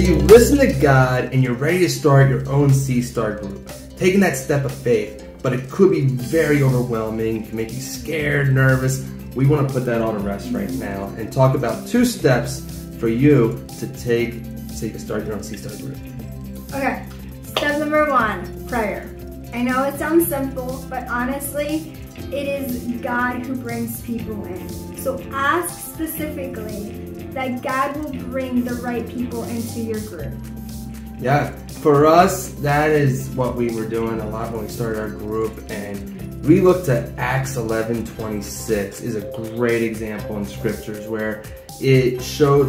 you've listened to God and you're ready to start your own Sea Star group, taking that step of faith, but it could be very overwhelming, can make you scared, nervous. We want to put that all to rest right now and talk about 2 steps for you to take so you can start your own Sea Star group. Okay, step number 1, prayer. I know it sounds simple, but honestly, it is God who brings people in. So ask specifically that God will bring the right people into your group. Yeah, for us, that is what we were doing a lot when we started our group, and we looked at Acts 11:26 is a great example in scriptures where it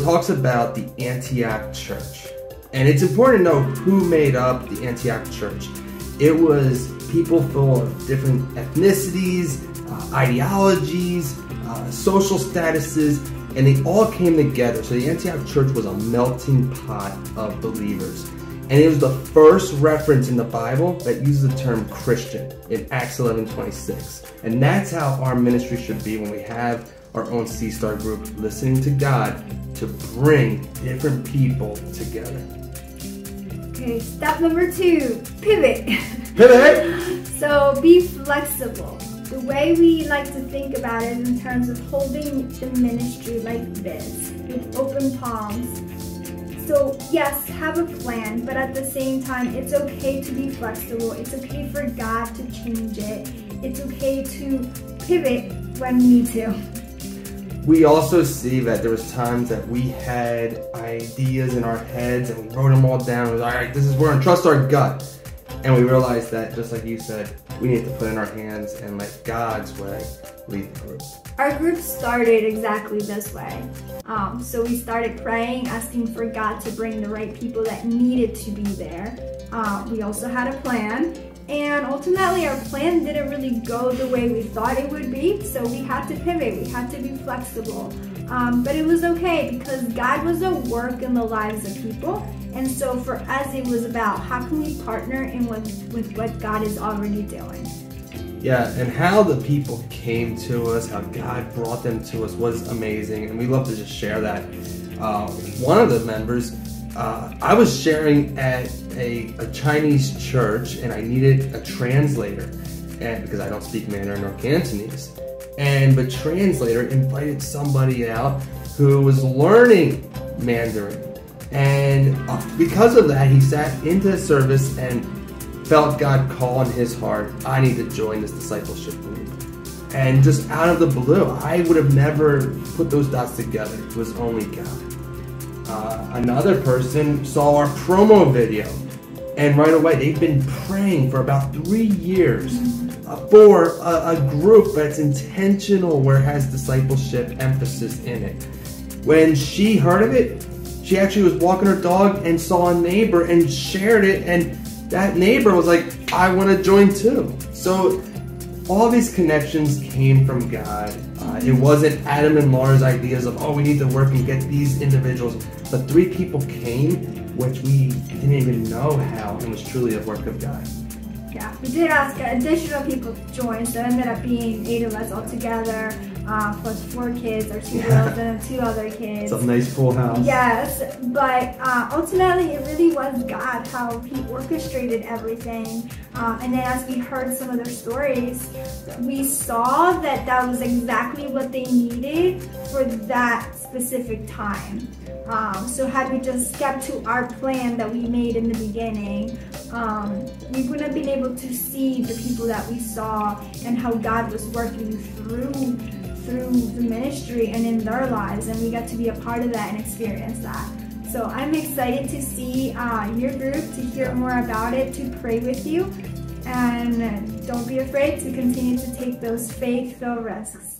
talks about the Antioch church. And it's important to know who made up the Antioch church. It was people full of different ethnicities, ideologies, social statuses, and they all came together. So the Antioch church was a melting pot of believers. And it was the first reference in the Bible that uses the term Christian in Acts 11:26. And that's how our ministry should be when we have our own Sea Star group, listening to God to bring different people together. Okay, step number 2, pivot. Pivot! So be flexible. The way we like to think about it is in terms of holding the ministry like this, with open palms. So yes, have a plan, but at the same time, it's okay to be flexible. It's okay for God to change it. It's okay to pivot when we need to. We also see that there was times that we had ideas in our heads and we wrote them all down. It was, all right, we're going to trust our gut. And we realized that, just like you said, we need to put in our hands and let God's way lead the group. Our group started exactly this way. So we started praying, asking for God to bring the right people that needed to be there. We also had a plan, and ultimately our plan didn't really go the way we thought it would be, so we had to pivot, we had to be flexible. But it was okay because God was at work in the lives of people, and so for us it was about how can we partner with what God is already doing. Yeah, and how the people came to us, how God brought them to us was amazing, and we love to just share that. One of the members, I was sharing at a Chinese church, and I needed a translator, and because I don't speak Mandarin or Cantonese. And the translator invited somebody out who was learning Mandarin. And because of that, he sat into the service and felt God call in his heart, I need to join this discipleship group. And just out of the blue, I would have never put those dots together. It was only God. Another person saw our promo video, and right away, they've been praying for about 3 years for a group that's intentional, where it has discipleship emphasis in it. When she heard of it, she actually was walking her dog and saw a neighbor and shared it, and that neighbor was like, I want to join too. So all these connections came from God. It wasn't Adam and Laura's ideas of, oh, we need to work and get these individuals. The 3 people came, which we didn't even know how, and was truly a work of God. Yeah, we did ask additional people to join, so it ended up being 8 of us all together, plus 4 kids, or 2 girls and 2 other kids. It's a nice full house. Yes, but ultimately it really was God, how He orchestrated everything. And then as we heard some of their stories, we saw that that was exactly what they needed for that specific time. So had we just kept to our plan that we made in the beginning, we wouldn't have been able to see the people that we saw and how God was working through the ministry and in their lives, and we got to be a part of that and experience that. So I'm excited to see your group, to hear more about it, to pray with you, and don't be afraid to continue to take those faith-filled risks.